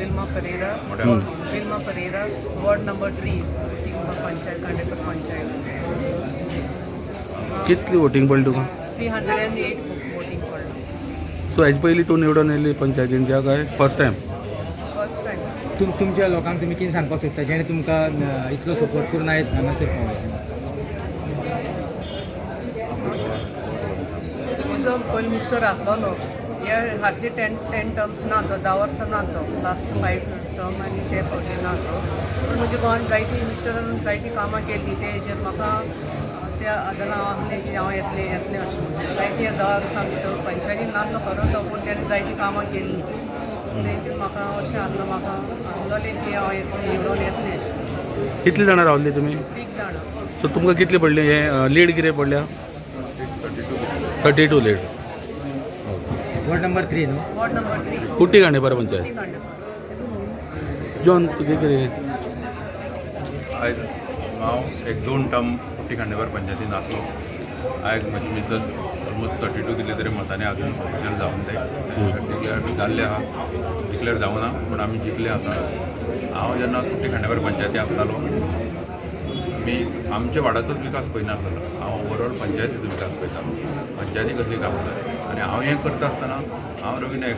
Vilma Pereira, ward number 3, Panchayat, Kandekar Panchayat. कितली voting पडली तुका? 308 voting पडलं. सो हेजे पयलीं तूं निवडून येयली पंचायतीन त्या काय फर्स्ट टायम? First time. तुमच्या लोकांक तुमी कितें सांगपाक सोदता जेणे तुमकां इतलो सपोर्ट करून आयज हांगासर पावले? तुजो पयलीं मिस्टर आसलोलो हे हार्डली 10 टर्म्स ना तो 10 वर्सां ना तो लास्ट 5 टर्म आनी ते फावटी ना तो पूण म्हजे गोवान जायती मिस्टरान जायती कामां केल्ली ते हेजेर म्हाका त्या आदारां आहलें की हांव येतलें अशें जायती 10 वर्सां भितर पंचायतीन नासलो खरो तो पूण तेणें जायती कामां केल्ली तेजेर म्हाका अशें आहलोलें की हांव निवडून येतलें अशें. कितले जाणां रावल्ले तुमी? 3 जाणां. सो तुमकां कितले पडले हे लीड कितें पडल्या? 32 लीड. वॉर्ड नंबर 3 न्हू? वॉर्ड नंबर 3 कुट्टी गांडेपार पंचायत. जॉन तुगे कितें? आयज हांव 1-2 टर्म कुट्टी खांडेपार पंचायतीन आसलो. आयज म्हजी मिसस ऑलमोस्ट 32 कितले तरी मतांनी अजून ऑफिशियल जावन जाय डिक्लेअर जाल्ले आहा. डिक्लेअर जावना पूण आमी जिखले आसा. हांव जेन्ना कुट्टी खांडेपार पंचायती आसतालो मी आमच्या वाड्याचोच विकास पळयनासलो. हांव ओवरऑल पंचायतीचो विकास पळयतालो. पंचायती कसली कामां जाय आनी हांव हें करता आसतना हांव रवी नायक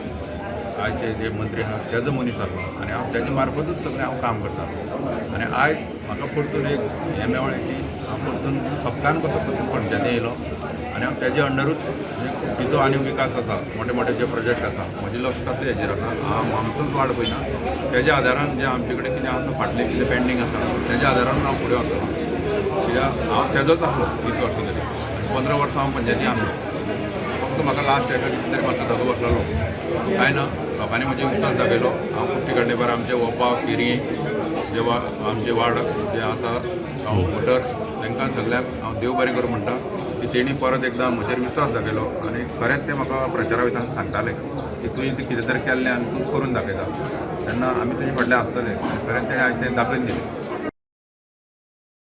आयचे जे मंत्री आहा तेजो मनीस आसलो आनी हांव तेजे मार्फतूच सगळें हांव काम करतालो. आनी आयज म्हाका परतून एक हें मेवलें की हांव परतून हक्कान कसो परतून पंचायती येयलो आनी हांव तेजे अंडरूच कुट्टीचो आनी विकास आसा मोठे मोठे जे प्रोजेक्ट आसा म्हजें लक्ष तातूंत हेजेर आसा. हांव आमचोच वाड पळयना तेज्या आदारान जे आमचे कडेन कितें आसा फाटलें कितें पेंडींग आसा तेज्या आदारान हांव फुडें वतलों. कित्याक हांव तेजोच आसलो 20 वर्सां तरी 15 वर्सां हांव पंचायती आसलो. फक्त म्हाका लास्ट एका कितें तरी मातसो धगो बसलेलो काय ना लोकांनी म्हजे विश्वास दाखयलो. हांव कुट्टी खांडेपार आमचे ओपा केरी जे आमचे वार्ड जे आसा हांव वोटर्स तांकां सगळ्यांक हांव देव बरें करूं म्हणटा की तेणी परत एकदां म्हजेर विश्वास दाखयलो आनी खरेंच ते म्हाका प्रचारा वयताना सांगताले की तुवें कितें तरी केल्लें आनी तूंच करून दाखयता तेन्ना आमी तेजे फाटल्यान आसतले. खरेंच तेणें आयज तें दाखोवन दिलें.